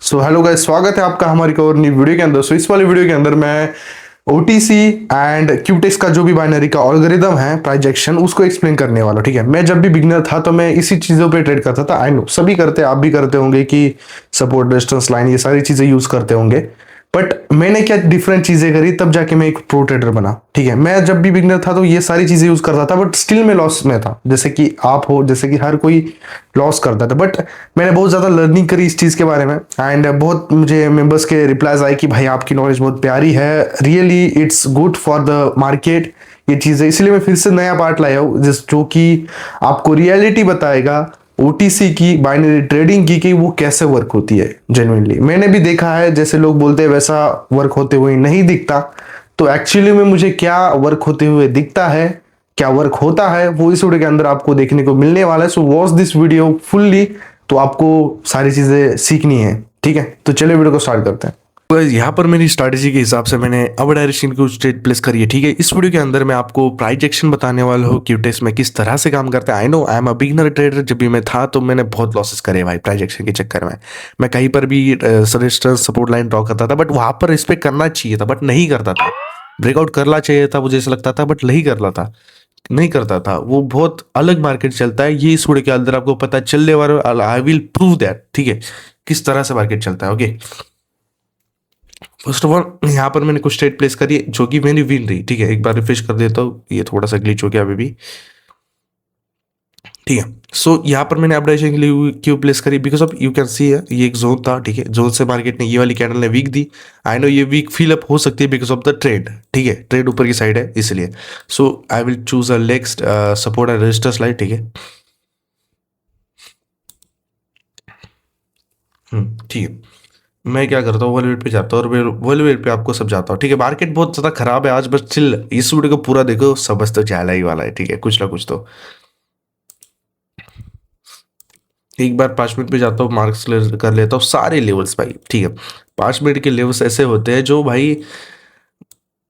So hello guys, स्वागत है आपका हमारी एक और नई वीडियो के अंदर। इस वाली वीडियो के अंदर मैं ओटीसी एंड क्यूटेक्स का जो भी बाइनरी का एल्गोरिदम है प्राइजेक्शन उसको एक्सप्लेन करने वाला हूं। ठीक है, मैं जब भी बिगिनर था तो मैं इसी चीजों पे ट्रेड करता था। आई नो सभी करते हैं, आप भी करते होंगे कि सपोर्ट डिस्टेंस लाइन ये सारी चीजें यूज करते होंगे। बट मैंने क्या डिफरेंट चीजें करी तब जाके मैं एक प्रो ट्रेडर बना। ठीक है, मैं जब भी बिगिनर था तो ये सारी चीजें यूज करता था बट स्टिल मैं लॉस में था, जैसे कि आप हो, जैसे कि हर कोई लॉस करता था। बट मैंने बहुत ज़्यादा लर्निंग करी इस चीज़ के बारे में एंड बहुत मुझे मेंबर्स के रिप्लाईज आए कि भाई आपकी नॉलेज बहुत प्यारी है, really it's good for the market ये चीज़ है। इसलिए मैं फिर से नया पार्ट लाया हूँ जो कि आपको रियलिटी बताएगा ओटीसी की, बाइनरी ट्रेडिंग की, कि वो कैसे वर्क होती है। जेन्युइनली मैंने भी देखा है, जैसे लोग बोलते हैं वैसा वर्क होते हुए नहीं दिखता, तो एक्चुअली में मुझे क्या वर्क होते हुए दिखता है, क्या वर्क होता है, वो इस वीडियो के अंदर आपको देखने को मिलने वाला है। So watch this video fully, तो आपको सारी चीजें सीखनी है। ठीक है, तो चलिए वीडियो को स्टार्ट करते हैं। तो यहाँ पर मेरी स्ट्रैटेजी के हिसाब से मैंने अब डायरेक्शन को स्टेट प्लेस करी है। ठीक है, इस वीडियो के अंदर मैं आपको प्राइजेक्शन बताने वाला हूँ, क्यूटेक्स में किस तरह से काम करता है। I know I am a beginner trader, जब भी मैं था तो मैंने बहुत लॉसेस करे भाई प्राइजेक्शन के चक्कर में। मैं कहीं पर भी रेजिस्टेंस सपोर्ट लाइन ड्रॉ करता था बट वहां पर रिस्पेक्ट करना चाहिए था बट नहीं करता था। ब्रेकआउट करना चाहिए था मुझे ऐसा लगता था बट नहीं करता था। वो बहुत अलग मार्केट चलता है, ये इस वीडियो के अंदर आपको पता चलने वाला। I will prove that. ठीक है, किस तरह से मार्केट चलता है। ओके, फर्स्ट ऑफ ऑल यहाँ पर मैंने कुछ ट्रेड प्लेस करी जो कि मेरी विन रही। ठीक है, एक बार रिफ्रेश कर देता हूँ, ये थोड़ा सा ग्लिच हो गया अभी भी। ठीक है, सो यहाँ पर मैंने अपडाइजेशन के लिए क्यों प्लेस करी, because of you can see है ये एक जोन था। ठीक है, जोन से मार्केट ने ये वाली कैंडल ने वीक दी। आई नो ये वीक फिल अप हो सकती है बिकॉज ऑफ द ट्रेड। ठीक है, ट्रेड ऊपर की साइड है इसलिए। So I will choose a next support and resistance line. ठीक है, ठीक है, मैं क्या करता हूँ वॉलवेट पे जाता हूँ और मैं वॉलवेट पे आपको सब जाता हूँ। ठीक है, मार्केट बहुत ज़्यादा खराब है आज, बस चिल इस वीडियो को पूरा देखो, समझ तो जाला ही वाला है। ठीक है, कुछ ना कुछ तो एक बार 5 मिनट पे जाता हूँ, मार्क्स कर लेता हूँ सारे लेवल्स भाई। ठीक है, 5 मिनट के लेवल्स ऐसे होते हैं जो भाई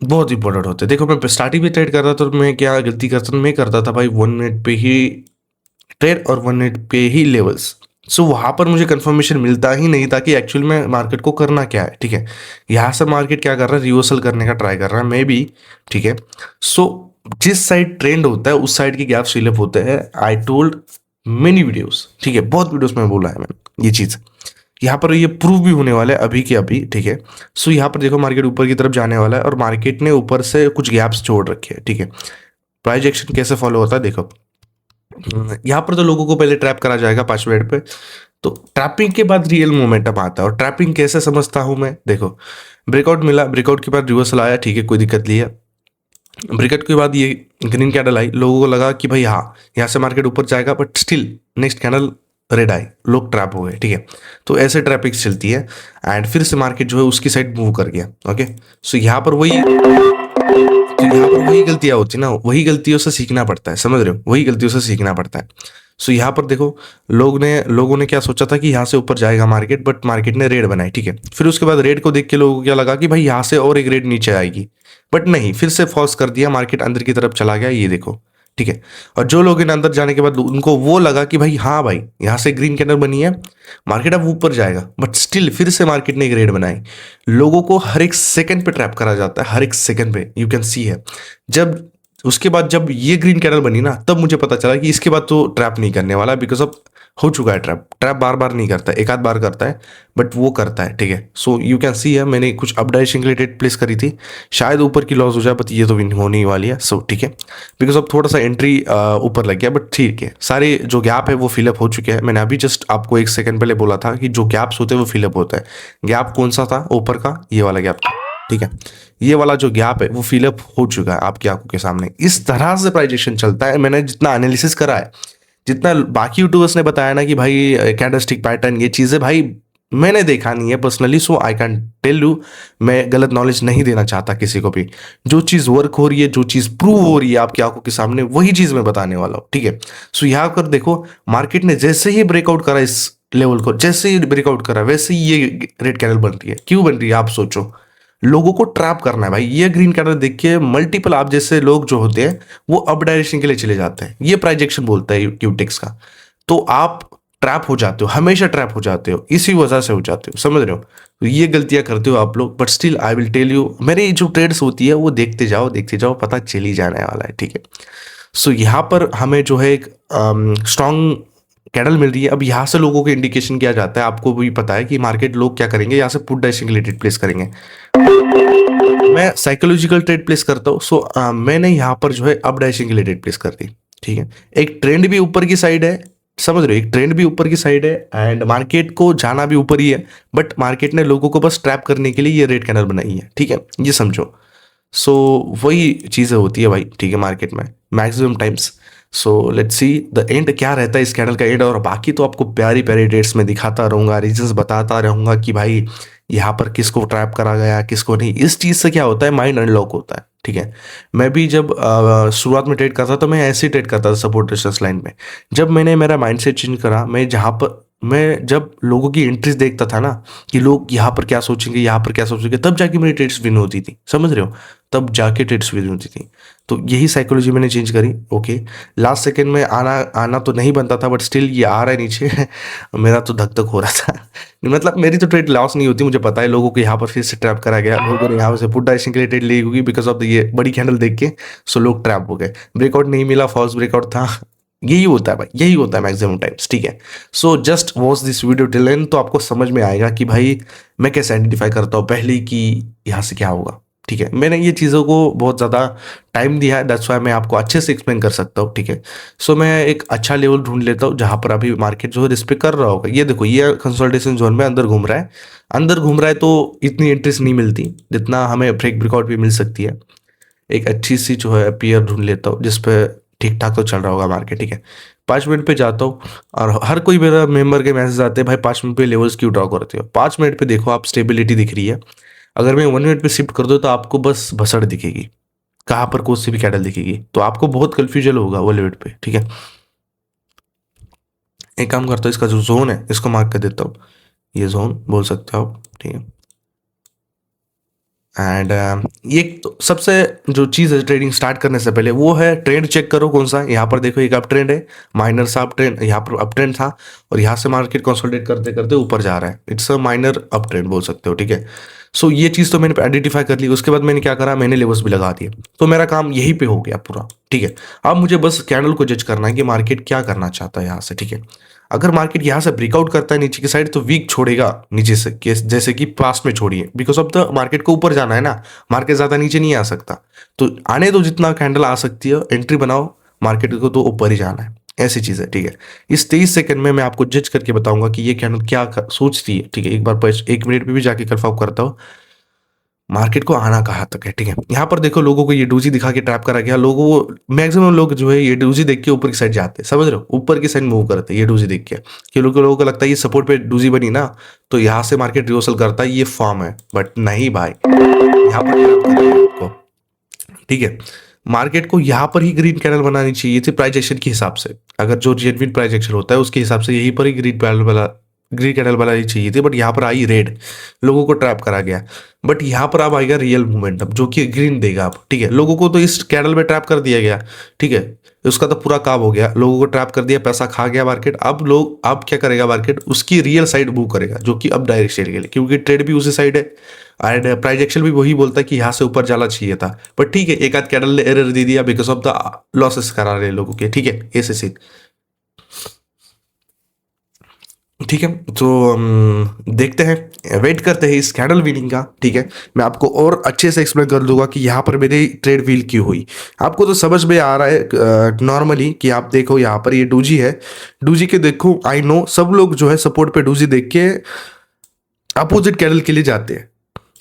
बहुत इंपॉर्टेंट होते हैं। देखो मैं स्टार्टिंग में ट्रेड कर रहा था तो मैं क्या गलती करता था, मैं करता था भाई 1 मिनट पे ही ट्रेड और 1 मिनट पे ही लेवल्स। सो वहां पर मुझे कंफर्मेशन मिलता ही नहीं था कि एक्चुअल में मार्केट को करना क्या है। ठीक है, यहाँ से मार्केट क्या कर रहा है, रिवर्सल करने का ट्राई कर रहा है मे बी। ठीक है, सो जिस साइड ट्रेंड होता है उस साइड के गैप फिलअप होते हैं। I told many videos. ठीक है, बहुत वीडियोस में बोला है मैंने ये चीज़। यहाँ पर ये प्रूव भी होने वाला है अभी के अभी। ठीक है, सो यहाँ पर देखो मार्केट ऊपर की तरफ जाने वाला है और मार्केट ने ऊपर से कुछ गैप्स छोड़ रखे हैं। ठीक है, प्राइस एक्शन कैसे फॉलो होता है देखो। यहाँ पर तो लोगों को पहले ट्रैप करा जाएगा 5 मिनट पे, तो ट्रैपिंग के बाद रियल मोमेंटम आता है। और ट्रैपिंग कैसे समझता हूँ मैं, देखो ब्रेकआउट मिला, ब्रेकआउट के बाद रिवर्सल आया। ठीक है, कोई दिक्कत नहीं है। ब्रेकआउट के बाद ये ग्रीन कैंडल आई, लोगों को लगा कि भाई हाँ यहाँ से मार्केट ऊपर जाएगा, but still next candle red आई, लोग ट्रैप हो गए। ठीक है, तो ऐसे ट्रैपिंग चलती है एंड फिर से मार्केट जो है उसकी साइड मूव कर गया। ओके, सो यहाँ पर वही गलतियां होती है ना, वही गलतियों से सीखना पड़ता है, समझ रहे हो, वही गलतियों से सीखना पड़ता है। सो यहाँ पर देखो लोगों ने क्या सोचा था कि यहाँ से ऊपर जाएगा मार्केट, बट मार्केट ने रेड बनाई। ठीक है, फिर उसके बाद रेड को देख के लोगों को क्या लगा कि भाई यहाँ से और एक रेड नीचे आएगी, बट नहीं, फिर से फॉल्स कर दिया, मार्केट अंदर की तरफ चला गया, ये देखो। ठीक है, और जो लोग इन अंदर जाने के बाद उनको वो लगा कि भाई हाँ भाई यहाँ से ग्रीन कैंडल बनी है, मार्केट अब ऊपर जाएगा, बट स्टिल फिर से मार्केट ने एक रेड बनाई। लोगों को हर एक सेकंड पे ट्रैप करा जाता है, हर एक सेकंड पे, यू कैन सी है। जब उसके बाद जब ये ग्रीन कैंडल बनी ना, तब मुझे पता चला कि इसके बाद तो ट्रैप नहीं करने वाला, बिकॉज ऑफ हो चुका है ट्रैप। ट्रैप बार बार नहीं करता, एक आध बार करता है बट वो करता है। ठीक है, सो यू कैन सी है मैंने कुछ अपडाइजेशन रिलेटेड प्लेस करी थी, शायद ऊपर की लॉस हो जाए, बट ये तो विन होने ही वाली है। सो ठीक है, बिकॉज ऑफ थोड़ा सा एंट्री ऊपर लग गया, बट ठीक है, सारे जो गैप है वो फिलअप हो चुके हैं। मैंने अभी जस्ट आपको एक सेकंड पहले बोला था कि जो गैप्स होते हैं वो फिलअप होता है। गैप कौन सा था ऊपर का, ये वाला गैप था। ठीक है, ये वाला जो गैप है वो फिलअप हो चुका है आपकी आंखों के सामने। इस तरह से प्राइजेशन चलता है। मैंने जितना एनालिसिस करा है, जितना बाकी यूट्यूबर्स ने बताया ना कि भाई कैंडलस्टिक पैटर्न ये चीज़ें, भाई मैंने देखा नहीं है personally, so I can tell you. मैं गलत नॉलेज नहीं देना चाहता किसी को भी। जो चीज़ वर्क हो रही है, जो चीज़ प्रूव हो रही है आपकी आंखों के सामने, वही चीज़ मैं बताने वाला हूँ। ठीक है, सो यहाँ कर देखो, मार्केट ने जैसे ही ब्रेकआउट करा इस लेवल को, जैसे ही ब्रेकआउट करा वैसे ही ये रेड कैंडल बन रही है। क्यों बन रही है आप सोचो, लोगों को ट्रैप करना है भाई। ये ग्रीन कैंडल देख के मल्टीपल आप जैसे लोग जो होते हैं वो अप डायरेक्शन के लिए चले जाते हैं। ये प्राइजेक्शन बोलता है क्यूटेक्स का। तो आप ट्रैप हो जाते हो, हमेशा ट्रैप हो जाते हो, इसी वजह से हो जाते हो, समझ रहे हो। तो ये गलतियां करते हो आप लोग, but still I will tell you, मेरी जो ट्रेड्स होती है वो देखते जाओ, पता चल ही जाने वाला है, ठीक है। सो यहाँ पर हमें जो है एक स्ट्रॉन्ग कैंडल मिल रही है। अब यहाँ से लोगों को इंडिकेशन किया जाता है, आपको भी पता है कि मार्केट लोग क्या करेंगे, यहाँ से पुट डैशिंग रिलेटेड प्लेस करेंगे। मैं साइकोलॉजिकल ट्रेड प्लेस करता हूँ, सो मैंने यहाँ पर जो है अप डैशिंग रिलेटेड प्लेस कर दी, ठीक है। एक ट्रेंड भी ऊपर की साइड है, समझ रहे हो, एक ट्रेंड भी ऊपर की साइड है एंड मार्केट को जाना भी ऊपर ही है, बट मार्केट ने लोगों को बस ट्रैप करने के लिए ये रेड कैंडल बनाई है, ठीक है, ये समझो। सो वही चीज़ें होती है भाई, ठीक है, मार्केट में maximum times. So let's see the end क्या रहता है इस कैंडल का एंड, और बाकी तो आपको प्यारी प्यारी डेट्स में दिखाता रहूंगा, रीजंस बताता रहूंगा कि भाई यहाँ पर किसको ट्रैप करा गया, किसको नहीं। इस चीज़ से क्या होता है, माइंड अनलॉक होता है, ठीक है। मैं भी जब शुरुआत में ट्रेड करता तो मैं ऐसे ही ट्रेड करता था सपोर्ट रेजिस्टेंस लाइन में। जब मैंने मेरा माइंडसेट चेंज करा, मैं जब लोगों की एंट्रीज देखता था ना कि लोग यहाँ पर क्या सोचेंगे, यहाँ पर क्या सोचेंगे, तब जाके मेरी ट्रेड्स विन होती थी, समझ रहे हो, तब जाके ट्रेड्स विन होती थी। तो यही साइकोलॉजी मैंने चेंज करी, ओके। लास्ट सेकंड में आना आना तो नहीं बनता था, बट स्टिल ये आ रहा है नीचे मेरा तो धक धक हो रहा था मतलब मेरी तो ट्रेड लॉस नहीं होती, मुझे पता है लोगों को यहाँ पर फिर से ट्रैप करा गया, लोगों ने यहाँ से पुट डाइशिंग के लिए ट्रेड ली होगी बिकॉज ऑफ ये बड़ी कैंडल देख के, सो लोग ट्रैप हो गए, ब्रेकआउट नहीं मिला, फॉल्स ब्रेकआउट था। यही होता है भाई, यही होता है मैक्सिमम टाइम्स, ठीक है। So just watch this video till and, तो आपको समझ में आएगा कि भाई मैं कैसे आइडेंटिफाई करता हूँ पहले ही कि यहाँ से क्या होगा, ठीक है। मैंने ये चीज़ों को बहुत ज़्यादा टाइम दिया है, दैट्स वाई मैं आपको अच्छे से एक्सप्लेन कर सकता हूँ, ठीक है। सो मैं एक अच्छा लेवल ढूंढ लेता हूँ जहाँ पर अभी मार्केट जो है रिस्पेक्ट कर रहा होगा। ये देखो, ये कंसोलिडेशन जोन में अंदर घूम रहा है, अंदर घूम रहा है, तो इतनी इंटरेस्ट नहीं मिलती जितना हमें ब्रेकआउट भी मिल सकती है। एक अच्छी सी जो है पेयर ढूंढ लेता हूँ जिसपे ठीक ठाक तो चल रहा होगा मार्केट, ठीक है। 5 मिनट पे जाता हूँ और हर कोई मेरा मेंबर के मैसेज आते हैं, भाई 5 मिनट पे लेवल्स क्यों ड्रॉ करते हो। 5 मिनट पे देखो आप, स्टेबिलिटी दिख रही है। अगर मैं 1 मिनट पे शिफ्ट कर दूँ तो आपको बस भसड़ दिखेगी, कहाँ पर कौन सी भी कैंडल दिखेगी, तो आपको बहुत कंफ्यूजन होगा वो लेवल पे, ठीक है। एक काम करता हूँ, इसका जो जोन है इसको मार्क कर देता हूँ, ये जोन बोल सकते हो आप, ठीक है। एंड ये तो सबसे जो चीज़ है ट्रेडिंग स्टार्ट करने से पहले वो है ट्रेंड चेक करो कौन सा है। यहाँ पर देखो एक अप ट्रेंड है, माइनर सा अप ट्रेंड, यहाँ पर अप ट्रेंड था और यहाँ से मार्केट कंसोलिडेट करते करते ऊपर जा रहा है, it's a minor up trend बोल सकते हो, ठीक है। सो ये चीज़ तो मैंने आइडेंटिफाई कर ली। उसके बाद मैंने क्या करा, मैंने लेवल्स भी लगा दिए, तो मेरा काम यहीं पे हो गया पूरा, ठीक है। अब मुझे बस कैंडल को जज करना है कि मार्केट क्या करना चाहता है यहाँ से, ठीक है। अगर मार्केट यहाँ से ब्रेकआउट करता है नीचे की साइड तो वीक छोड़ेगा नीचे से, जैसे कि पास्ट में छोड़िए, बिकॉज ऑफ द मार्केट को ऊपर जाना है ना, मार्केट ज़्यादा नीचे नहीं आ सकता। तो आने दो, जितना कैंडल आ सकती है एंट्री बनाओ, मार्केट को तो ऊपर ही जाना है, ऐसी चीज़ है, ठीक है। इस 23 सेकंड में मैं आपको जज करके बताऊंगा कि ये कैंडल क्या सोचती है, ठीक है। एक बार 1 मिनट पे भी जाके कंफर्म करता हूँ मार्केट को आना कहाँ तक है, ठीक है। यहाँ पर देखो लोगों को ये डूजी दिखा के ट्रैप करा गया, लोगों को मैक्सिमम लोग जो है ये डूजी देख के ऊपर की साइड जाते हैं, समझ रहे हो, ऊपर की साइड मूव करते हैं ये डूजी देख के, कि लोगों को लगता है ये सपोर्ट पे डूजी बनी ना तो यहाँ से मार्केट रिवर्सल करता है, ये फॉर्म है, बट नहीं भाई, यहाँ पर trap कर रहे हैं आपको, ठीक है। मार्केट को यहाँ पर ही ग्रीन कैंडल बनानी चाहिए थी प्राइस एक्शन के हिसाब से, अगर जो जेन्युइन प्राइस एक्शन होता है उसके हिसाब से यहीं पर ही ग्रीन कैंडल बनानी चाहिए थी, बट यहाँ पर आई रेड, लोगों को ट्रैप करा गया। बट यहाँ पर अब आएगा रियल मोमेंटम जो कि ग्रीन देगा आप, ठीक है। लोगों को तो इस कैंडल में ट्रैप कर दिया गया, ठीक है, उसका तो पूरा काम हो गया, लोगों को ट्रैप कर दिया, पैसा खा गया मार्केट। अब क्या करेगा मार्केट, उसकी रियल साइड मूव करेगा जो कि अब डायरेक्ट शेयर के लिए, क्योंकि ट्रेड भी उसी साइड है एंड प्राइस एक्शन भी वही बोलता है कि यहाँ से ऊपर जाना चाहिए था, बट ठीक है, एक आध कैंडल ने एरर दे दिया बिकॉज ऑफ द लॉसेस करा रहे लोगों के, ठीक है, ऐसे सीन, ठीक है। तो देखते हैं, वेट करते हैं इस कैंडल व्हीलिंग का, ठीक है। मैं आपको और अच्छे से एक्सप्लेन कर दूंगा कि यहाँ पर मेरी ट्रेड व्हील क्यों हुई। आपको तो समझ में आ रहा है नॉर्मली कि आप देखो यहाँ पर ये डूजी है, डूजी के देखो, आई नो सब लोग जो है सपोर्ट पे डूजी देख के अपोजिट कैंडल के लिए जाते हैं।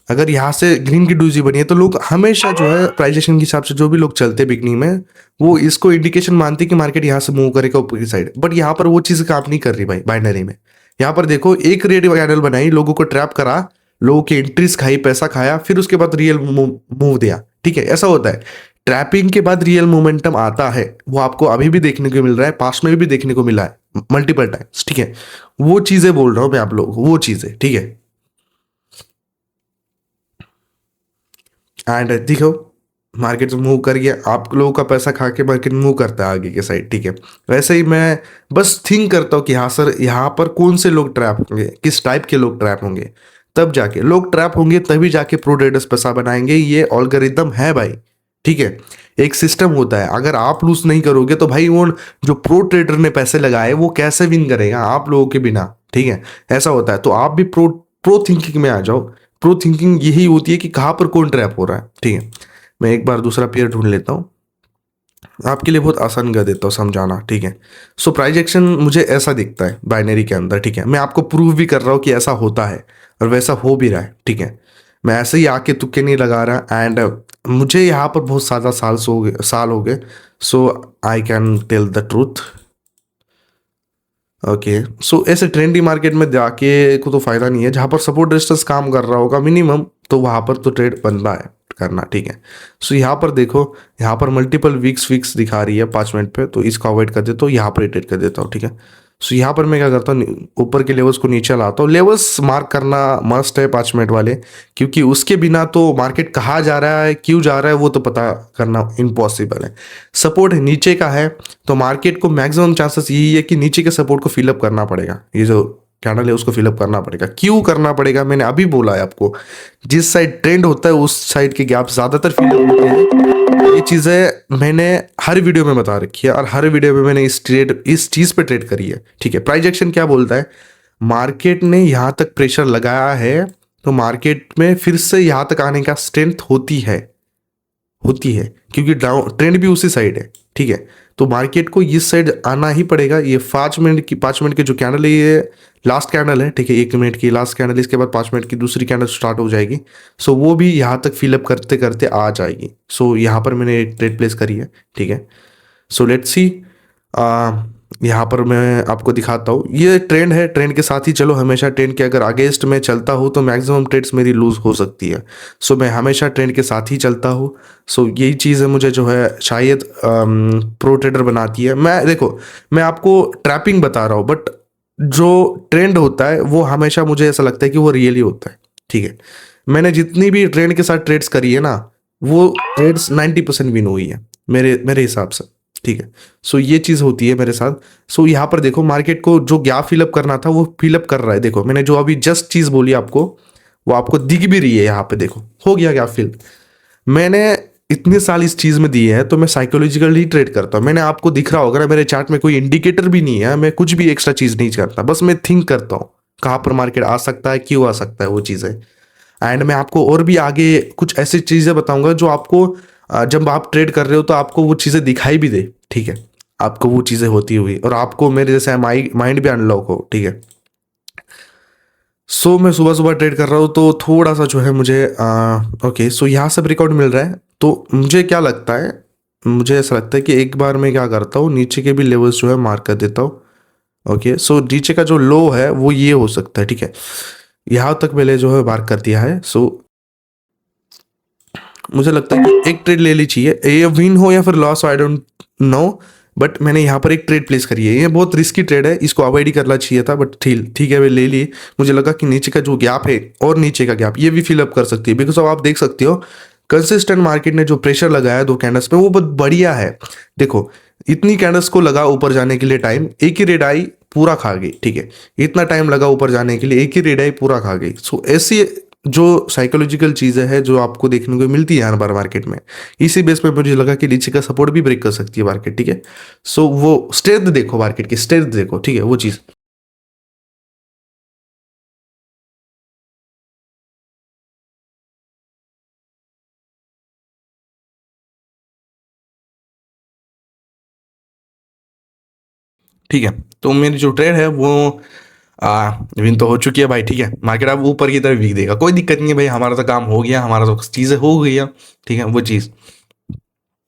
अगर यहाँ से ग्रीन की डूजी बनी है तो लोग हमेशा जो है प्राइजेशन के हिसाब से जो भी लोग चलते हैं बिगनिंग में, वो इसको इंडिकेशन मानते हैं कि मार्केट यहाँ से मूव करेगा ऊपर की साइड, बट यहाँ पर वो चीज़ काम नहीं कर रही भाई बाइनरी में। यहाँ पर देखो एक रेड कैंडल बनाई, लोगों को ट्रैप करा, लोगों की एंट्रीज खाई, पैसा खाया, फिर उसके बाद रियल मूव दिया, ठीक है। ऐसा होता है, ट्रैपिंग के बाद रियल मोमेंटम आता है, वो आपको अभी भी देखने को मिल रहा है, पास्ट में भी देखने को मिला है मल्टीपल टाइम्स, ठीक है। वो चीज़ें बोल रहा हूँ मैं आप लोगों को, वो चीज़ें, ठीक है। एंड देखो मार्केट मूव कर गया, आप लोगों का पैसा खा के मार्केट मूव करता है आगे के साइड, ठीक है। वैसे ही मैं बस थिंक करता हूँ कि हाँ सर, यहाँ पर कौन से लोग ट्रैप होंगे, किस टाइप के लोग ट्रैप होंगे, तब जाके लोग ट्रैप होंगे, तभी जाके प्रो ट्रेडर्स पैसा बनाएंगे। ये ऑल्गोरिदम है भाई, ठीक है, एक सिस्टम होता है। अगर आप लूज नहीं करोगे तो भाई वो जो प्रो ट्रेडर ने पैसे लगाए वो कैसे विन करेगा आप लोगों के बिना, ठीक है, ऐसा होता है। तो आप भी प्रो प्रो थिंकिंग में आ जाओ। प्रो थिंकिंग यही होती है कि कहाँ पर कौन ट्रैप हो रहा है, ठीक है। मैं एक बार दूसरा पेयर ढूंढ लेता हूँ, आपके लिए बहुत आसान कर देता हूँ समझाना, ठीक है। सो प्राइस एक्शन मुझे ऐसा दिखता है बाइनरी के अंदर, ठीक है। मैं आपको प्रूव भी कर रहा हूँ कि ऐसा होता है और वैसा हो भी रहा है, ठीक है। मैं ऐसे ही आके तुक्के नहीं लगा रहा। एंड मुझे यहाँ पर बहुत ज़्यादा साल हो गए। So I can tell the truth. Okay, so ऐसे ट्रेंडी मार्केट में जाके को तो फायदा नहीं है। जहाँ पर सपोर्ट रेजिस्टेंस काम कर रहा होगा मिनिमम, तो वहाँ पर तो ट्रेड बनता है करना, ठीक है। सो यहाँ पर देखो, यहाँ पर मल्टीपल वीक्स दिखा रही है 5 मिनट पे, तो इसको अवॉइड कर देता हूँ, यहाँ पर ट्रेड कर देता हूँ, ठीक है। सो यहाँ पर मैं क्या करता हूँ, ऊपर के लेवल्स को नीचे लाता हूँ। लेवल्स मार्क करना मस्ट है 5 मिनट वाले, क्योंकि उसके बिना तो मार्केट कहाँ जा रहा है, क्यों जा रहा है, वो तो पता करना इम्पॉसिबल है। सपोर्ट नीचे का है तो मार्केट को मैक्सिमम चांसेस यही है कि नीचे के सपोर्ट को फिलअप करना पड़ेगा। ये जो कैंडल है उसको फिलअप करना पड़ेगा। क्यों करना पड़ेगा, मैंने अभी बोला है आपको, जिस साइड ट्रेंड होता है उस साइड के गैप ज्यादातर फिलअप होते हैं। ये चीजें मैंने हर वीडियो में बता रखी है और हर वीडियो में मैंने इस चीज पे ट्रेड करी है, ठीक है। प्राइस एक्शन क्या बोलता है, मार्केट ने यहां तक प्रेशर लगाया है तो मार्केट में फिर से यहां तक आने का स्ट्रेंथ होती है, क्योंकि डाउन ट्रेंड भी उसी साइड है, ठीक है। तो मार्केट को इस साइड आना ही पड़ेगा। ये 5 मिनट की जो कैंडल है, ये लास्ट कैंडल है, ठीक है, 1 मिनट की लास्ट कैंडल। इसके बाद 5 मिनट की दूसरी कैंडल स्टार्ट हो जाएगी। सो वो भी यहाँ तक फिलअप करते करते आ जाएगी। सो यहाँ पर मैंने ट्रेड प्लेस करी है, ठीक है। सो लेट्स सी, यहाँ पर मैं आपको दिखाता हूँ। ये ट्रेंड है, ट्रेंड के साथ ही चलो। हमेशा ट्रेंड के अगर अगेंस्ट में चलता हूँ तो मैक्सिमम ट्रेड्स मेरी लूज हो सकती है। सो मैं हमेशा ट्रेंड के साथ ही चलता हूँ। सो यही चीज़ है मुझे जो है शायद प्रो ट्रेडर बनाती है। मैं देखो, मैं आपको ट्रैपिंग बता रहा हूँ, बट जो ट्रेंड होता है वो हमेशा मुझे ऐसा लगता है कि वो रियली होता है, ठीक है। मैंने जितनी भी ट्रेंड के साथ ट्रेड्स करी है ना, वो ट्रेड्स 90% विन हुई है मेरे मेरे हिसाब से, ठीक है। सो ये चीज़ होती है मेरे साथ। सो यहाँ पर देखो, मार्केट को जो गैप फिलअप करना था वो फिलअप कर रहा है। देखो, मैंने जो अभी जस्ट चीज़ बोली आपको, वो आपको दिख भी रही है। यहाँ पे देखो, हो गया गैप फिल। मैंने इतने साल इस चीज़ में दिए हैं तो मैं साइकोलॉजिकली ट्रेड करता हूँ। मैंने आपको दिख रहा होगा ना, मेरे चार्ट में कोई इंडिकेटर भी नहीं है, मैं कुछ भी एक्स्ट्रा चीज़ नहीं करता, बस मैं थिंक करता हूँ कहाँ पर मार्केट आ सकता है, क्यों आ सकता है, वो चीज़ें। एंड मैं आपको और भी आगे कुछ ऐसी चीज़ें बताऊंगा जो आपको जब आप ट्रेड कर रहे हो तो आपको वो चीज़ें दिखाई भी दे, ठीक है, आपको वो चीज़ें होती हुई, और आपको मेरे जैसे माइंड भी अनलॉक हो, ठीक है। सो मैं सुबह सुबह ट्रेड कर रहा हूँ तो थोड़ा सा जो है मुझे ओके, सो यहाँ से ब्रेकआउट मिल रहा है। तो मुझे क्या लगता है, मुझे ऐसा लगता है कि एक बार मैं क्या करता हूँ, नीचे के भी लेवल्स जो है मार्क कर देता हूँ। ओके, सो नीचे का जो लो है वो ये हो सकता है, ठीक है। यहाँ तक मैंने जो है मार्क कर दिया है। सो मुझे लगता है कि एक ट्रेड ले ली चाहिए, ये विन हो या फिर loss, I don't know, but मैंने यहाँ पर एक ट्रेड प्लेस करी है। ये बहुत रिस्की ट्रेड है, इसको अवॉइड ही करना चाहिए था, बट ठीक है, मैं ले ली। मुझे लगा कि नीचे का जो गैप है और नीचे का गैप ये भी फिलअप कर सकती है, बिकॉज अब आप देख सकते हो कंसिस्टेंट मार्केट ने जो प्रेशर लगाया 2 कैंडल्स पे वो बहुत बढ़िया है। देखो, इतनी कैंडल्स को लगा ऊपर जाने के लिए टाइम, एक ही रेड आई पूरा खा गई, ठीक है। इतना टाइम लगा ऊपर जाने के लिए, एक ही रेड आई पूरा खा गई। सो ऐसी जो साइकोलॉजिकल चीज़ें हैं जो आपको देखने को मिलती है हर बार मार्केट में, इसी बेस पे मुझे लगा कि नीचे का सपोर्ट भी ब्रेक कर सकती है मार्केट, ठीक है। सो वो स्ट्रेंथ देखो, मार्केट की स्ट्रेंथ देखो, ठीक है, वो चीज़। ठीक है, तो मेरी जो ट्रेड है वो विन तो हो चुकी है भाई, ठीक है। मार्केट अब ऊपर की तरफ वीक देगा, कोई दिक्कत नहीं है भाई, हमारा तो काम हो गया, हमारा तो चीज़ें हो गई है, ठीक है, वो चीज़।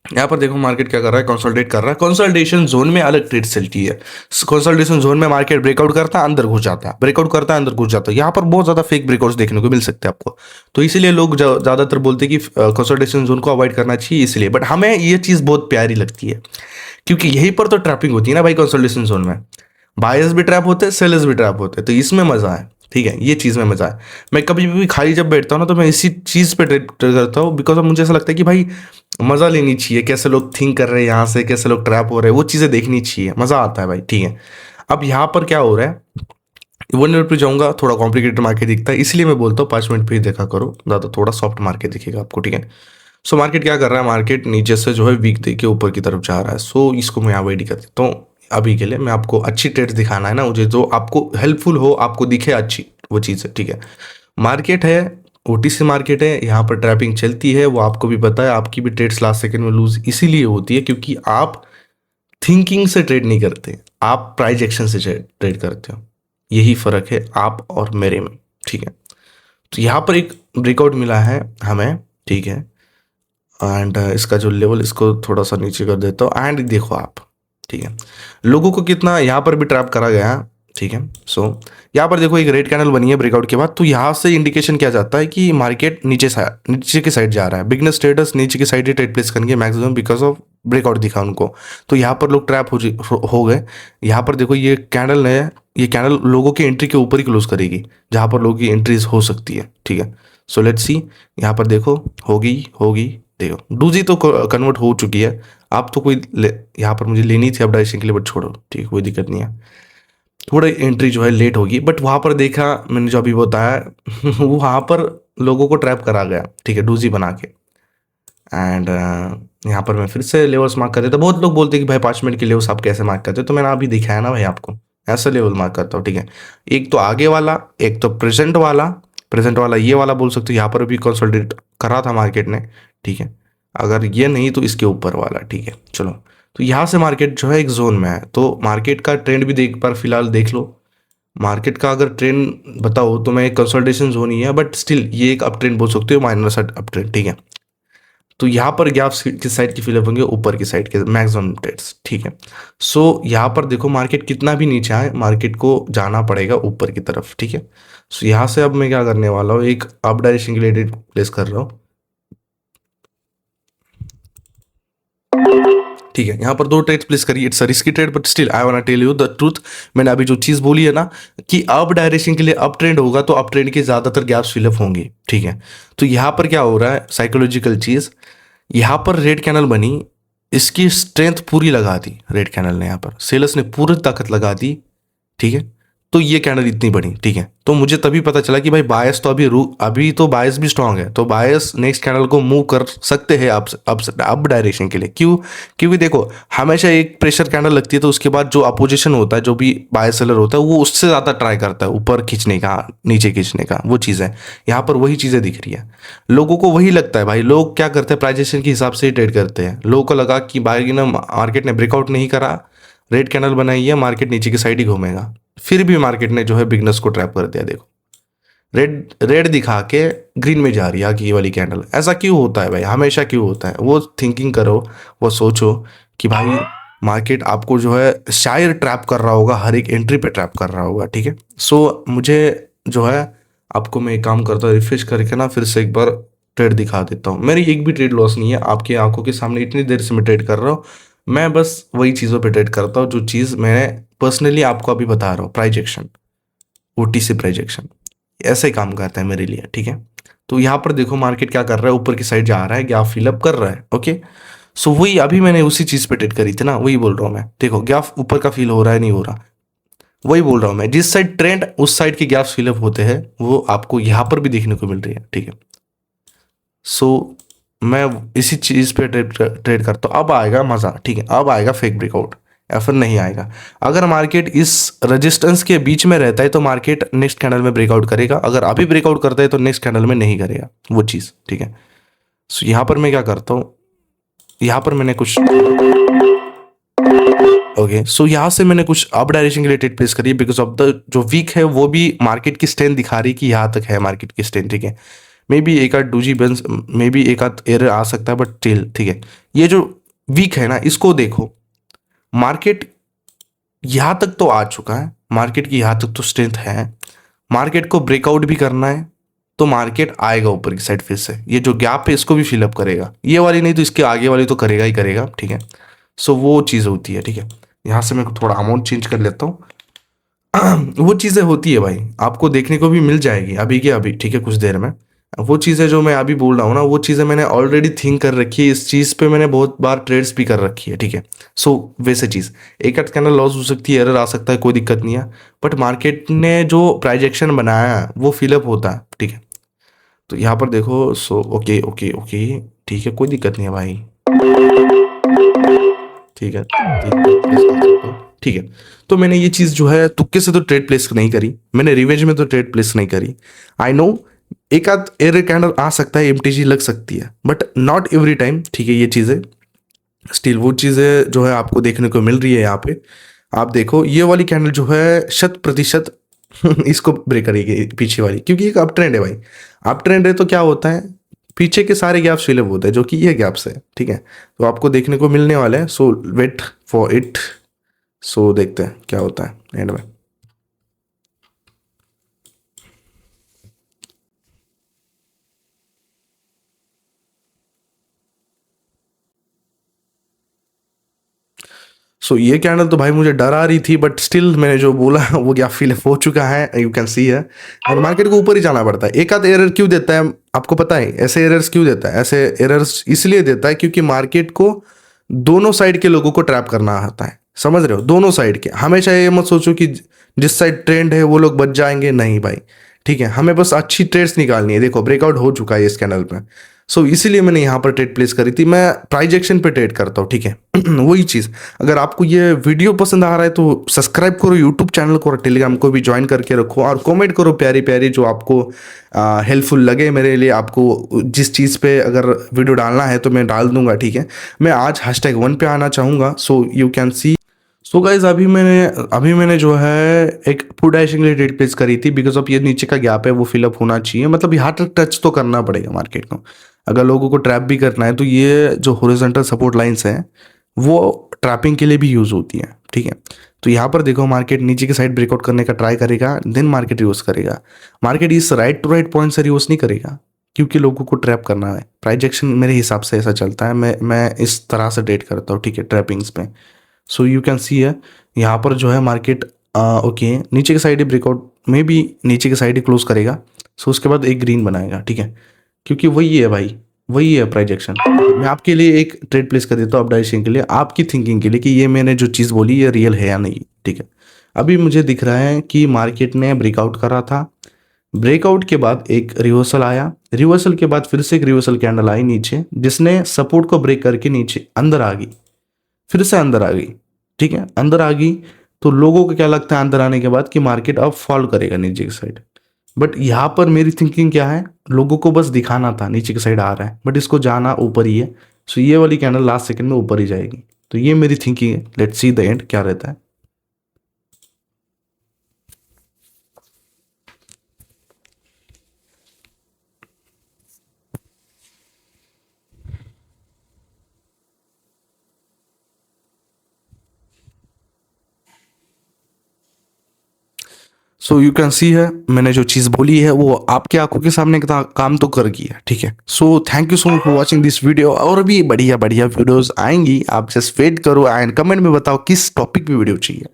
यहाँ पर देखो मार्केट क्या कर रहा है, कंसोलिडेट कर रहा है। कंसोलिडेशन जोन में अलग ट्रेड चलती है। कंसोलिडेशन जोन में मार्केट ब्रेकआउट करता है, अंदर घुस जाता है, ब्रेकआउट करता है, अंदर घुस जाता है। यहाँ पर बहुत ज्यादा फेक ब्रेकआउट्स देखने को मिल सकते हैं आपको, तो इसीलिए लोग ज्यादातर बोलते हैं कि कंसोलिडेशन जोन को अवॉइड करना चाहिए, इसलिए। बट हमें ये चीज़ बहुत प्यारी लगती है, क्योंकि यहीं पर तो ट्रैपिंग होती है ना भाई, कंसोलिडेशन जोन में बायर्स भी ट्रैप होते हैं, सेलर्स भी ट्रैप होते हैं, तो इसमें मजा है, ठीक है, ये चीज़ में मजा है। मैं कभी भी खाली जब बैठता हूँ ना तो मैं इसी चीज़ पे ट्रेड करता हूँ, बिकॉज अब मुझे ऐसा लगता है कि भाई मजा लेनी चाहिए, कैसे लोग थिंक कर रहे हैं यहाँ से, कैसे लोग ट्रैप हो रहे हैं, वो चीजें देखनी चाहिए, मजा आता है भाई, ठीक है। अब यहाँ पर क्या हो रहा है, 1 मिनट पे जाऊंगा, थोड़ा कॉम्प्लिकेटेड मार्केट दिखता है, इसलिए मैं बोलता हूँ 5 मिनट पे ही देखा करो, ज़्यादा थोड़ा सॉफ्ट मार्केट दिखेगा आपको, ठीक है। सो मार्केट क्या कर रहा है, मार्केट नीचे से जो है वीक दे के ऊपर की तरफ जा रहा है। सो इसको मैं अवॉइड कर देता हूँ अभी के लिए। मैं आपको अच्छी ट्रेड्स दिखाना है ना मुझे, जो आपको हेल्पफुल हो, आपको दिखे अच्छी वो चीज़ है, ठीक है। मार्केट है, ओटीसी मार्केट है, यहाँ पर ट्रैपिंग चलती है, वो आपको भी पता है। आपकी भी ट्रेड्स लास्ट सेकंड में लूज इसीलिए होती है क्योंकि आप थिंकिंग से ट्रेड नहीं करते, आप प्राइस एक्शन से ट्रेड करते हो। यही फर्क है आप और मेरे में, ठीक है। तो यहाँ पर एक ब्रेकआउट मिला है हमें, ठीक है। एंड इसका जो लेवल, इसको थोड़ा सा नीचे कर देता हूँ एंड देखो आप, ठीक है। लोगों को कितना यहाँ पर भी ट्रैप करा गया, ठीक है। सो यहाँ पर देखो एक रेड कैंडल बनी है ब्रेकआउट के बाद, तो यहाँ से इंडिकेशन क्या जाता है कि मार्केट नीचे की साइड जा रहा है। बिगनर स्टेटस नीचे की साइड ही ट्रेड प्लेस करेंगे मैक्सिमम, बिकॉज ऑफ ब्रेकआउट दिखा उनको। तो यहाँ पर लोग ट्रैप हो गए। यहाँ पर देखो ये कैंडल है, ये कैंडल लोगों की एंट्री के ऊपर ही क्लोज करेगी, जहाँ पर लोगों की एंट्रीज हो सकती है, ठीक है। सो लेट्स सी, यहाँ पर देखो होगी देखो डूजी तो कन्वर्ट हो चुकी है। आप तो कोई यहाँ पर मुझे लेनी थी अब डायरेक्शन के लिए, बट छोड़ो, ठीक, कोई दिक्कत नहीं है। थोड़ा एंट्री जो है लेट होगी, बट वहाँ पर देखा मैंने जो अभी बताया वहाँ पर लोगों को ट्रैप करा गया, ठीक है, डूजी बना के। एंड यहाँ पर मैं फिर से लेवल्स मार्क कर देता। बहुत लोग बोलते हैं कि भाई 5 मिनट के लेवल्स आप कैसे मार्क करते हो, तो मैंने अभी दिखाया ना भाई आपको, ऐसा लेवल मार्क करता हूँ, ठीक है। एक तो आगे वाला, एक तो प्रेजेंट वाला ये वाला बोल सकते हो। यहाँ पर भी कंसोलिडेट करा था मार्केट ने, ठीक है। अगर ये नहीं तो इसके ऊपर वाला, ठीक है। चलो, तो यहाँ से मार्केट जो है एक जोन में है, तो मार्केट का ट्रेंड भी देख पर फिलहाल देख लो। मार्केट का अगर ट्रेंड बताओ तो मैं एक कंसोलिडेशन जोन ही है, बट स्टिल ये एक अप ट्रेंड बोल सकते हो, माइनस अप ट्रेंड, ठीक है। तो यहाँ पर गैप किस साइड की फिलअप होंगे, ऊपर की साइड के मैक्सिमम ट्रेड्स, ठीक है। सो यहाँ पर देखो मार्केट कितना भी नीचे आए, मार्केट को जाना पड़ेगा ऊपर की तरफ, ठीक है। सो यहाँ से अब मैं क्या करने वाला हूँ, एक अप डायरेक्शन के लिए ट्रेड प्लेस कर रहा हूँ, ठीक है। यहाँ पर 2 ट्रेड्स प्लेस करिए, it's a risky trade, but still I want to tell you the truth. मैंने अभी जो चीज़ बोली है ना कि अप डायरेक्शन के लिए अप ट्रेंड होगा, तो अप ट्रेंड के ज़्यादातर गैप्स फिलअप होंगे, ठीक है। तो यहाँ पर क्या हो रहा है, साइकोलॉजिकल चीज़, यहाँ पर रेड कैनल बनी, इसकी स्ट्रेंथ पूरी लगा दी रेड कैनल ने, यहाँ पर सेलर्स ने पूरी ताकत लगा दी, ठीक है। तो ये कैंडल इतनी बड़ी, ठीक है। तो मुझे तभी पता चला कि भाई बायस तो अभी तो बायस भी स्ट्रांग है, तो बायस नेक्स्ट कैंडल को मूव कर सकते हैं अप डायरेक्शन के लिए। क्यों? क्योंकि देखो हमेशा एक प्रेशर कैंडल लगती है, तो उसके बाद जो अपोजिशन होता है, जो भी बाय सेलर होता है, वो उससे ज़्यादा ट्राई करता है ऊपर खींचने का, नीचे खींचने का, वो चीज़ है। यहाँ पर वही चीज़ें दिख रही है, लोगों को वही लगता है भाई। लोग क्या करते हैं, प्राइजेशन के हिसाब से ही ट्रेड करते हैं। लोगों को लगा कि भाई ना मार्केट ने ब्रेकआउट नहीं करा, रेड कैंडल बनाई है, मार्केट नीचे की साइड ही घूमेगा। फिर भी मार्केट ने जो है बिगनर्स को ट्रैप कर दिया। देखो रेड रेड दिखा के ग्रीन में जा रही है आगे ये वाली कैंडल। ऐसा क्यों होता है भाई, हमेशा क्यों होता है? वो थिंकिंग करो, वो सोचो कि भाई मार्केट आपको जो है शायद ट्रैप कर रहा होगा, हर एक एंट्री पे ट्रैप कर रहा होगा, ठीक है। सो मुझे जो है आपको मैं एक काम करता हूँ, रिफ्रेश करके ना फिर से एक बार ट्रेड दिखा देता हूँ। मेरी एक भी ट्रेड लॉस नहीं है, आपकी आंखों के सामने इतनी देर से मैं ट्रेड कर रहा हूँ। मैं बस वही चीज़ों पे ट्रेड करता हूँ जो चीज़ मैं पर्सनली आपको अभी बता रहा हूँ। प्राइजेक्शन, ओटीसी प्राइजेक्शन ऐसे ही काम करता है मेरे लिए, ठीक है। तो यहाँ पर देखो मार्केट क्या कर रहा है, ऊपर की साइड जा रहा है, गैप फिलअप कर रहा है, ओके। सो वही अभी मैंने उसी चीज़ पे ट्रेड करी थी ना, वही बोल रहा हूँ मैं। देखो गैप ऊपर का फील हो रहा है, नहीं हो रहा, वही बोल रहा हूँ मैं। जिस साइड ट्रेंड, उस साइड के गैप्स फिलअप होते हैं, वो आपको यहाँ पर भी देखने को मिल रही है, ठीक है। सो मैं इसी चीज़ पे ट्रेड करता हूँ। अब आएगा मज़ा, ठीक है, अब आएगा फेक ब्रेकआउट, या फिर नहीं आएगा। अगर मार्केट इस रेजिस्टेंस के बीच में रहता है तो मार्केट नेक्स्ट कैंडल में ब्रेकआउट करेगा, अगर अभी ब्रेकआउट करता है तो नेक्स्ट कैंडल में नहीं करेगा, वो चीज़, ठीक है। सो यहाँ पर मैं क्या करता हूँ, यहाँ पर मैंने कुछ ओके, सो यहाँ से मैंने कुछ अप डायरेक्शन के लिए ट्रेड प्लेस करी, बिकॉज ऑफ द जो वीक है वो भी मार्केट की स्ट्रेंथ दिखा रही कि यहाँ तक है मार्केट की स्ट्रेंथ, ठीक है। मे बी एक आध डूजी बेंस, मे बी एक आध एरर आ सकता है, बट स्टिल ठीक है। ये जो वीक है ना, इसको देखो, मार्केट यहाँ तक तो आ चुका है, मार्केट की यहाँ तक तो स्ट्रेंथ है। मार्केट को ब्रेकआउट भी करना है तो मार्केट आएगा ऊपर की साइड फिर से। ये जो गैप है इसको भी फिलअप करेगा, ये वाली नहीं तो इसके आगे वाली तो करेगा ही करेगा, ठीक है। सो वो चीज़ होती है, ठीक है। यहाँ से मैं थोड़ा अमाउंट चेंज कर लेता हूँ। वो चीज़ें होती है भाई, आपको देखने को भी मिल जाएगी अभी के अभी, ठीक है, कुछ देर में। वो चीज़ें जो मैं अभी बोल रहा हूँ ना, वो चीज़ें मैंने ऑलरेडी थिंक कर रखी है, इस चीज़ पे मैंने बहुत बार ट्रेड्स भी कर रखी है, ठीक है। सो वैसे चीज़ एक आध कैंडल लॉस हो सकती है, एरर आ सकता है, कोई दिक्कत नहीं है, बट मार्केट ने जो प्राइजेक्शन बनाया है वो फिलअप होता है, ठीक है। तो यहाँ पर देखो, सो ओके ओके ओके, ठीक है, कोई दिक्कत नहीं है भाई, ठीक है, ठीक है। तो मैंने ये चीज़ जो है तुक्के से तो ट्रेड प्लेस नहीं करी, मैंने रिवेंज में तो ट्रेड प्लेस नहीं करी। आई नो एक आध एरर कैंडल आ सकता है, एमटीजी लग सकती है, बट नॉट एवरी टाइम, ठीक है। ये चीज़ें स्टिल वो चीज़ें जो है आपको देखने को मिल रही है यहाँ पे। आप देखो ये वाली कैंडल जो है 100% इसको ब्रेक करेगी पीछे वाली, क्योंकि एक अप ट्रेंड है भाई। अप ट्रेंड है तो क्या होता है, पीछे के सारे गैप्स फिलअप होते हैं, जो कि ये गैप्स है, ठीक है। तो आपको देखने को मिलने वाले हैं, सो वेट फॉर इट। सो देखते हैं क्या होता है एंड में। सो ये कैंडल तो भाई मुझे डरा रही थी, बट स्टिल मैंने जो बोला वो क्या फील हो चुका है, यू कैन सी है। और मार्केट को ऊपर ही जाना पड़ता है। एक आध एरर क्यों देता है आपको पता है, ऐसे एरर्स क्यों देता है? ऐसे एरर्स इसलिए देता है क्योंकि मार्केट को दोनों साइड के लोगों को ट्रैप करना आता है, समझ रहे हो? दोनों साइड के। हमेशा ये मत सोचो कि जिस साइड ट्रेंड है वो लोग बच जाएंगे, नहीं भाई, ठीक है। हमें बस अच्छी ट्रेड्स निकालनी है। देखो ब्रेकआउट हो चुका है इस कैंडल पे, सो इसीलिए मैंने यहाँ पर ट्रेड प्लेस करी थी। मैं प्राइजेक्शन पे ट्रेड करता हूँ, ठीक है। वही चीज़, अगर आपको ये वीडियो पसंद आ रहा है तो सब्सक्राइब करो यूट्यूब चैनल को और टेलीग्राम को भी ज्वाइन करके रखो, और कमेंट करो प्यारी प्यारी जो आपको हेल्पफुल लगे मेरे लिए। आपको जिस चीज़ पे अगर वीडियो डालना है तो मैं डाल दूंगा, ठीक है। मैं आज #1 पे आना चाहूँगा, so you can see. So guys अभी मैंने जो है एक पुट डैशिंग लिए ट्रेड प्लेस करी थी, बिकॉज ऑफ ये नीचे का गैप है वो फिलअप होना चाहिए। मतलब यहाँ तक टच तो करना पड़ेगा मार्केट को, अगर लोगों को ट्रैप भी करना है। तो ये जो हॉरिजॉन्टल सपोर्ट लाइंस हैं वो ट्रैपिंग के लिए भी यूज़ होती हैं, ठीक है। तो यहाँ पर देखो मार्केट नीचे की साइड ब्रेकआउट करने का ट्राई करेगा, देन मार्केट रिवर्स करेगा। मार्केट इस राइट टू राइट पॉइंट से रिवर्स नहीं करेगा, क्योंकि लोगों को ट्रैप करना है। प्राइजेक्शन मेरे हिसाब से ऐसा चलता है, मैं इस तरह से ट्रेड करता हूँ, ठीक है, ट्रैपिंग्स पे। सो यू कैन सी है यहाँ पर जो है मार्केट ओके नीचे की साइड ही ब्रेकआउट में भी नीचे की साइड ही क्लोज करेगा। सो उसके बाद एक ग्रीन बनाएगा, ठीक है, क्योंकि वही है भाई, वही है प्राइजेक्शन। मैं आपके लिए एक ट्रेड प्लेस कर देता हूँ अपडाइशिंग के लिए, आपकी थिंकिंग के लिए कि ये मैंने जो चीज़ बोली ये रियल है या नहीं, ठीक है। अभी मुझे दिख रहा है कि मार्केट ने ब्रेकआउट करा था, ब्रेकआउट के बाद एक रिवर्सल आया, रिवर्सल के बाद फिर से एक रिवर्सल कैंडल आई नीचे, जिसने सपोर्ट को ब्रेक करके नीचे अंदर आ गई, फिर से अंदर आ गई, ठीक है, अंदर आ गई। तो लोगों को क्या लगता है अंदर आने के बाद कि मार्केट अब फॉल करेगा नीचे की साइड, बट यहाँ पर मेरी थिंकिंग क्या है, लोगों को बस दिखाना था नीचे की साइड आ रहा है, बट इसको जाना ऊपर ही है। सो ये वाली कैंडल लास्ट सेकंड में ऊपर ही जाएगी। तो ये मेरी थिंकिंग है, लेट्स सी द एंड क्या रहता है। सो यू कैन सी है मैंने जो चीज़ बोली है वो आपके आंखों के सामने काम तो कर गई है, ठीक है। So thank you so much for watching this video, और भी बढ़िया बढ़िया वीडियोस आएंगी, आप जस्ट वेट करो एंड कमेंट में बताओ किस टॉपिक पे वीडियो चाहिए।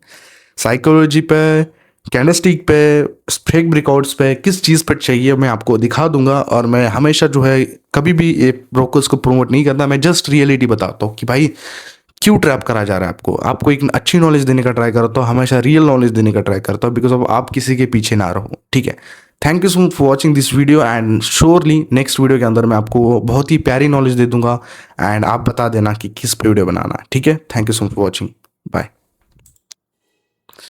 साइकोलॉजी पे, कैंडलस्टिक पे, फेक ब्रेकआउट्स पे, किस चीज़ पर चाहिए मैं आपको दिखा दूंगा। और मैं हमेशा जो है कभी भी ये ब्रोकर्स को प्रमोट नहीं करता, मैं जस्ट रियलिटी बताता हूँ कि भाई क्यों ट्रैप करा जा रहा है आपको। आपको एक अच्छी नॉलेज देने का ट्राई करता हूँ, हमेशा रियल नॉलेज देने का ट्राई करता हूँ, बिकॉज ऑफ आप किसी के पीछे ना रहो, ठीक है। Thank you so much for watching this video, and surely next video के अंदर मैं आपको बहुत ही प्यारी नॉलेज दे दूंगा, एंड आप बता देना कि किस पे वीडियो बनाना है, ठीक है। Thank you so much for watching, bye.